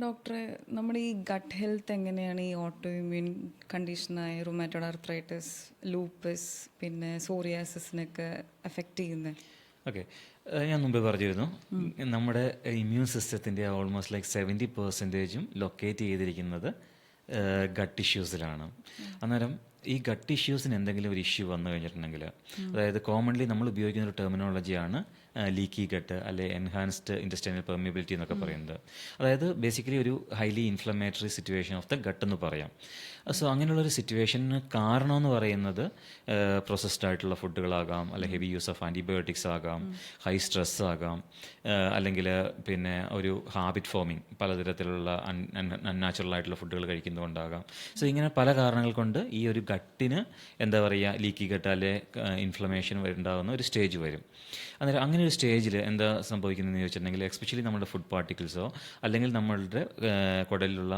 ഡോക്ടറെ, നമ്മുടെ ഈ ഗട്ട് ഹെൽത്ത് എങ്ങനെയാണ് ഈ ഓട്ടോ ഇമ്മ്യൂൺ കണ്ടീഷനായ റുമാറ്റോയ്ഡ് ആർത്രൈറ്റിസ്, ലൂപ്പസ്, പിന്നെ സോറിയാസിസിനൊക്കെ എഫക്റ്റ് ചെയ്യുന്നത്? ഓക്കെ, ഞാൻ മുമ്പേ പറഞ്ഞിരുന്നു, നമ്മുടെ ഇമ്മ്യൂൺ സിസ്റ്റത്തിൻ്റെ ഓൾമോസ്റ്റ് ലൈക്ക് 70% ലൊക്കേറ്റ് ചെയ്തിരിക്കുന്നത് ഗട്ട് ടിഷ്യൂസിലാണ്. അന്നേരം ഈ ഗട്ട് ടിഷ്യൂസിന് എന്തെങ്കിലും ഒരു ഇഷ്യൂ വന്നു കഴിഞ്ഞിട്ടുണ്ടെങ്കിൽ, അതായത് കോമൺലി നമ്മൾ ഉപയോഗിക്കുന്ന ഒരു ടെർമിനോളജിയാണ് ലീക്കി ഗട്ട് അല്ലെ എൻഹാൻസ്ഡ് ഇൻറ്റസ്റ്റൈനൽ പെർമിയബിലിറ്റി എന്നൊക്കെ പറയുന്നത്. അതായത് ബേസിക്കലി ഒരു highly inflammatory situation of the gut എന്ന് പറയാം. സോ അങ്ങനെയുള്ളൊരു സിറ്റുവേഷന് കാരണമെന്ന് പറയുന്നത് പ്രോസസ്ഡ് ആയിട്ടുള്ള ഫുഡുകളാകാം, അല്ലെ ഹെവി യൂസ് ഓഫ് ആൻറ്റിബയോട്ടിക്സ് ആകാം, ഹൈ സ്ട്രെസ് ആകാം, അല്ലെങ്കിൽ പിന്നെ ഒരു ഹാബിറ്റ് ഫോമിങ്, പലതരത്തിലുള്ള അൺനാച്ചുറൽ ആയിട്ടുള്ള ഫുഡുകൾ കഴിക്കുന്നതുകൊണ്ടാകാം. സോ ഇങ്ങനെ പല കാരണങ്ങൾ കൊണ്ട് ഈ ഒരു ഗട്ടിന് എന്താ പറയുക, ലീക്കി ഗട്ട് അല്ലെ ഇൻഫ്ലമേഷൻ ഉണ്ടാകുന്ന ഒരു സ്റ്റേജ് വരും. അന്നേരം അങ്ങനെ ഒരു സ്റ്റേജിൽ എന്താ സംഭവിക്കുന്നതെന്ന് ചോദിച്ചിട്ടുണ്ടെങ്കിൽ, എസ്പെഷ്യലി നമ്മുടെ ഫുഡ് പാർട്ടിക്കിൾസോ അല്ലെങ്കിൽ നമ്മളുടെ കുടലിലുള്ള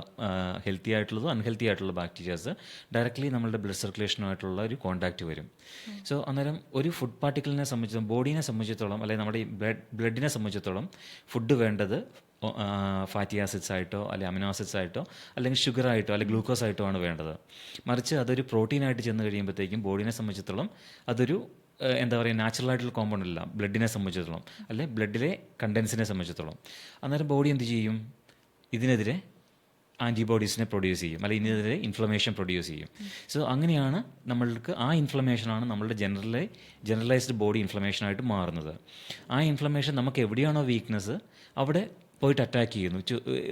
ഹെൽത്തി ആയിട്ടുള്ളതോ അൺഹെൽത്തി ആയിട്ടുള്ള ബാക്ടീരിയാസ് ഡയറക്റ്റ്ലി നമ്മളുടെ ബ്ലഡ് സർക്കുലേഷനുമായിട്ടുള്ള ഒരു കോൺടാക്റ്റ് വരും. സോ അന്നേരം ഒരു ഫുഡ് പാർട്ടിക്കിളിനെ സംബന്ധിച്ചിടത്തോളം, ബോഡീനെ സംബന്ധിച്ചിടത്തോളം അല്ലെങ്കിൽ നമ്മുടെ ഈ ബ്ലഡിനെ സംബന്ധിച്ചിടത്തോളം ഫുഡ് വേണ്ടത് ഫാറ്റി ആസിഡ്സ് ആയിട്ടോ അല്ലെങ്കിൽ അമിനോ ആസിഡ്സ് ആയിട്ടോ അല്ലെങ്കിൽ ഷുഗറായിട്ടോ അല്ലെങ്കിൽ ഗ്ലൂക്കോസ് ആയിട്ടോ ആണ് വേണ്ടത്. മറിച്ച് അതൊരു പ്രോട്ടീനായിട്ട് ചെന്ന് കഴിയുമ്പോഴത്തേക്കും ബോഡീനെ സംബന്ധിച്ചിടത്തോളം അതൊരു എന്താ പറയുക, നാച്ചുറൽ ആയിട്ടുള്ള കോമ്പൗണ്ട് അല്ല ബ്ലഡിനെ സംബന്ധിച്ചിടത്തോളം, അല്ലെ ബ്ലഡിലെ കണ്ടൻസിനെ സംബന്ധിച്ചിടത്തോളം. അന്നേരം ബോഡി എന്ത് ചെയ്യും, ഇതിനെതിരെ ആൻറ്റിബോഡീസിനെ പ്രൊഡ്യൂസ് ചെയ്യും, അല്ലെങ്കിൽ ഇതിനെതിരെ ഇൻഫ്ലമേഷൻ പ്രൊഡ്യൂസ് ചെയ്യും. സോ അങ്ങനെയാണ് നമ്മൾക്ക് ആ ഇൻഫ്ലമേഷനാണ് നമ്മളുടെ ജനറലൈസ്ഡ് ബോഡി ഇൻഫ്ലമേഷനായിട്ട് മാറുന്നത്. ആ ഇൻഫ്ലമേഷൻ നമുക്ക് എവിടെയാണോ വീക്ക്നെസ് അവിടെ പോയിട്ട് അറ്റാക്ക് ചെയ്യുന്നു.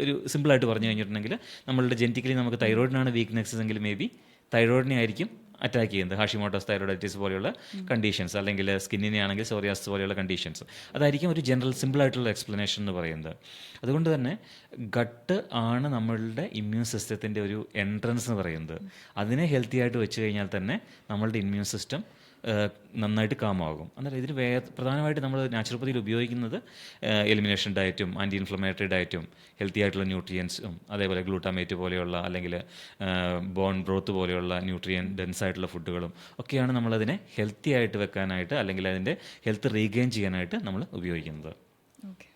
ഒരു സിമ്പിളായിട്ട് പറഞ്ഞു കഴിഞ്ഞിട്ടുണ്ടെങ്കിൽ, നമ്മളുടെ ജനറ്റിക്കലി നമുക്ക് തൈറോയിഡിനാണ് വീക്ക്നെസ് എങ്കിൽ മേ ബി തൈറോയിഡിനെ ആയിരിക്കും അറ്റാക്ക് ചെയ്യുന്നത്. ഹാഷിമോട്ടോസ് തൈറോയിഡൈറ്റിസ് പോലെയുള്ള കണ്ടീഷൻസ്, അല്ലെങ്കിൽ സ്കിന്നിനെ ആണെങ്കിൽ സോറിയാസിസ് പോലെയുള്ള കണ്ടീഷൻസ്. അതായിരിക്കും ഒരു ജനറൽ സിമ്പിളായിട്ടുള്ള എക്സ്പ്ലനേഷൻ എന്ന് പറയുന്നത്. അതുകൊണ്ട് തന്നെ ഗട്ട് ആണ് നമ്മളുടെ ഇമ്മ്യൂൺ സിസ്റ്റത്തിൻ്റെ ഒരു എൻട്രൻസ് എന്ന് പറയുന്നത്. അതിനെ ഹെൽത്തി ആയിട്ട് വെച്ച് കഴിഞ്ഞാൽ തന്നെ നമ്മളുടെ ഇമ്മ്യൂൺ സിസ്റ്റം നന്നായിട്ട് കാമാകും. അന്നേരം ഇതിന് പ്രധാനമായിട്ട് നമ്മൾ നാച്ചുറോപ്പതിയിൽ ഉപയോഗിക്കുന്നത് എലിമിനേഷൻ ഡയറ്റും ആൻറ്റി ഇൻഫ്ലമേറ്ററി ഡയറ്റും ഹെൽത്തി ആയിട്ടുള്ള ന്യൂട്രിയൻസും, അതേപോലെ ഗ്ലൂട്ടാമേറ്റ് പോലെയുള്ള അല്ലെങ്കിൽ ബോൺ ബ്രോത്ത് പോലെയുള്ള ന്യൂട്രിയൻ ഡെൻസ് ആയിട്ടുള്ള ഫുഡുകളും ഒക്കെയാണ് നമ്മളതിനെ ഹെൽത്തി ആയിട്ട് വെക്കാനായിട്ട് അല്ലെങ്കിൽ അതിൻ്റെ ഹെൽത്ത് റീഗെയിൻ ചെയ്യാനായിട്ട് നമ്മൾ ഉപയോഗിക്കുന്നത്. ഓക്കെ.